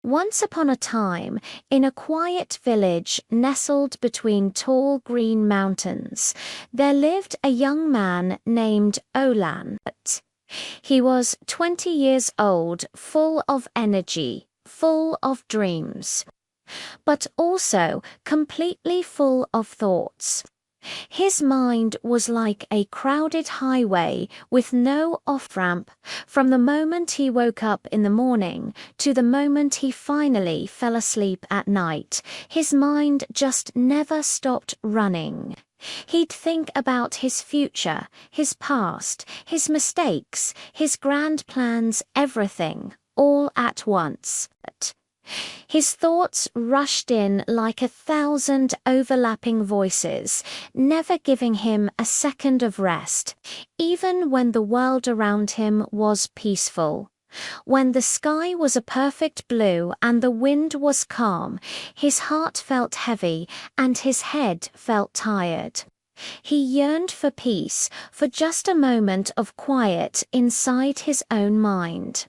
Once upon a time, in a quiet village nestled between tall green mountains, there lived a young man named Olan. He was 20 years old, full of energy, full of dreams, but also completely full of thoughts. His mind was like a crowded highway with no off-ramp from the moment he woke up in the morning to the moment he finally fell asleep at night. His mind just never stopped running. He'd think about his future, his past, his mistakes, his grand plans, everything, all at once. His thoughts rushed in like 1,000 overlapping voices, never giving him a second of rest, even when the world around him was peaceful. When the sky was a perfect blue and the wind was calm, his heart felt heavy and his head felt tired. He yearned for peace, for just a moment of quiet inside his own mind.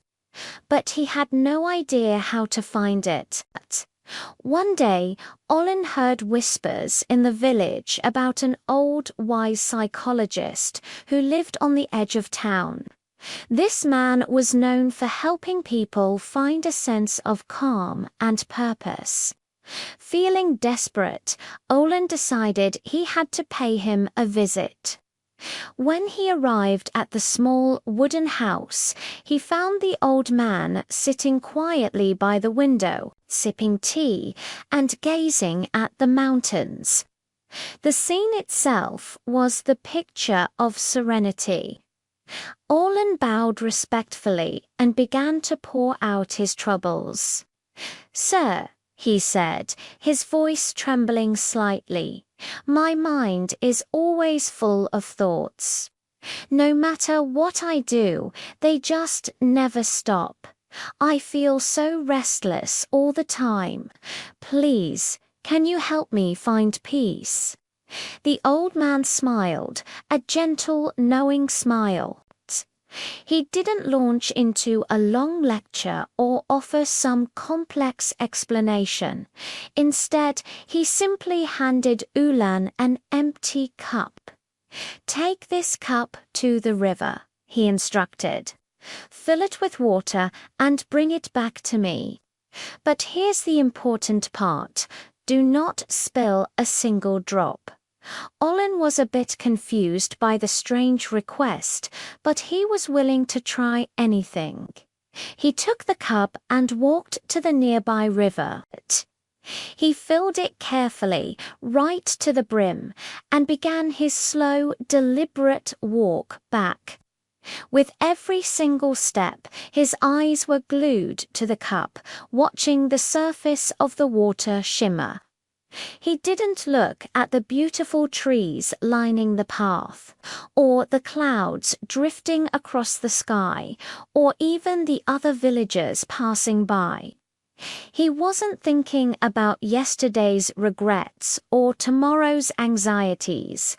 But he had no idea how to find it. One day, Olin heard whispers in the village about an old, wise psychologist who lived on the edge of town. This man was known for helping people find a sense of calm and purpose. Feeling desperate, Olin decided he had to pay him a visit. When he arrived at the small wooden house, he found the old man sitting quietly by the window, sipping tea and gazing at the mountains. The scene itself was the picture of serenity. Olin bowed respectfully and began to pour out his troubles. "Sir," he said, his voice trembling slightly, "my mind is always full of thoughts. No matter what I do, they just never stop. I feel so restless all the time. Please, can you help me find peace?" The old man smiled, a gentle, knowing smile. He didn't launch into a long lecture or offer some complex explanation. Instead, he simply handed Ulan an empty cup. "Take this cup to the river," he instructed. "Fill it with water and bring it back to me. But here's the important part. Do not spill a single drop." Olin was a bit confused by the strange request, but he was willing to try anything. He took the cup and walked to the nearby river. He filled it carefully, right to the brim, and began his slow, deliberate walk back. With every single step, his eyes were glued to the cup, watching the surface of the water shimmer. He didn't look at the beautiful trees lining the path, or the clouds drifting across the sky, or even the other villagers passing by. He wasn't thinking about yesterday's regrets or tomorrow's anxieties.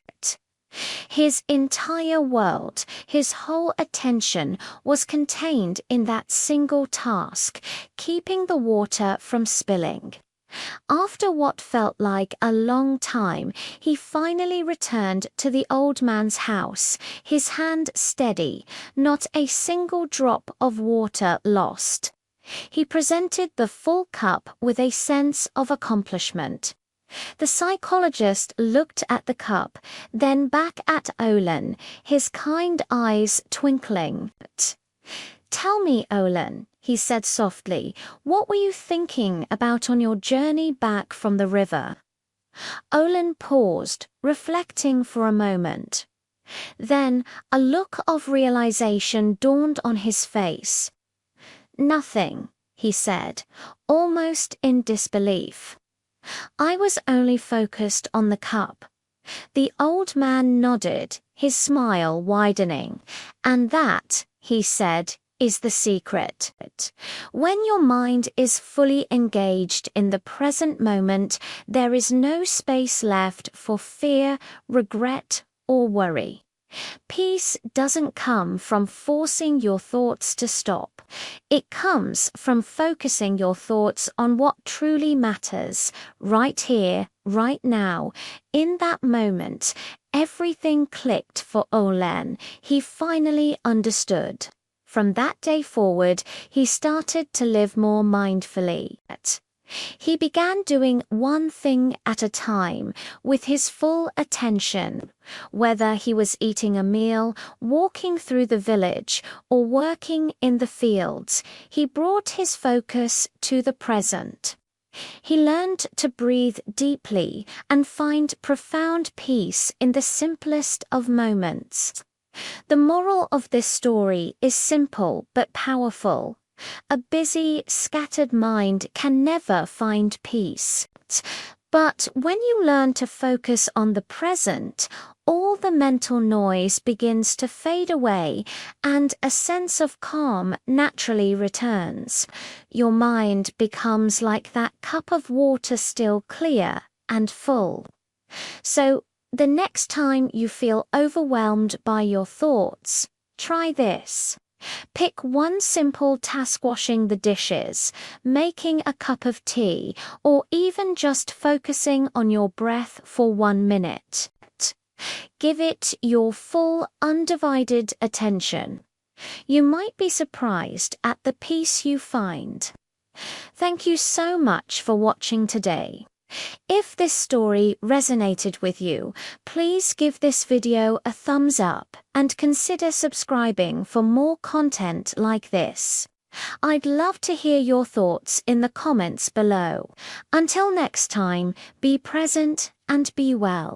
His entire world, his whole attention was contained in that single task, keeping the water from spilling. After what felt like a long time, he finally returned to the old man's house, his hand steady, not a single drop of water lost. He presented the full cup with a sense of accomplishment. The psychologist looked at the cup, then back at Olin, his kind eyes twinkling. "Tell me, Olin," he said softly, "what were you thinking about on your journey back from the river?" Olin paused, reflecting for a moment. Then a look of realization dawned on his face. "Nothing," he said, almost in disbelief. "I was only focused on the cup." The old man nodded, his smile widening. "And that," he said, "is the secret. When your mind is fully engaged in the present moment, there is no space left for fear, regret, or worry. Peace doesn't come from forcing your thoughts to stop. It comes from focusing your thoughts on what truly matters, right here, right now. In that moment, everything clicked for Olen. He finally understood. From that day forward, he started to live more mindfully. He began doing one thing at a time with his full attention. Whether he was eating a meal, walking through the village, or working in the fields, he brought his focus to the present. He learned to breathe deeply and find profound peace in the simplest of moments. The moral of this story is simple but powerful. A busy, scattered mind can never find peace. But when you learn to focus on the present, all the mental noise begins to fade away and a sense of calm naturally returns. Your mind becomes like that cup of water, still clear and full. So, the next time you feel overwhelmed by your thoughts, try this. Pick one simple task: washing the dishes, making a cup of tea, or even just focusing on your breath for 1 minute. Give it your full, undivided attention. You might be surprised at the peace you find. Thank you so much for watching today. If this story resonated with you, please give this video a thumbs up and consider subscribing for more content like this. I'd love to hear your thoughts in the comments below. Until next time, be present and be well.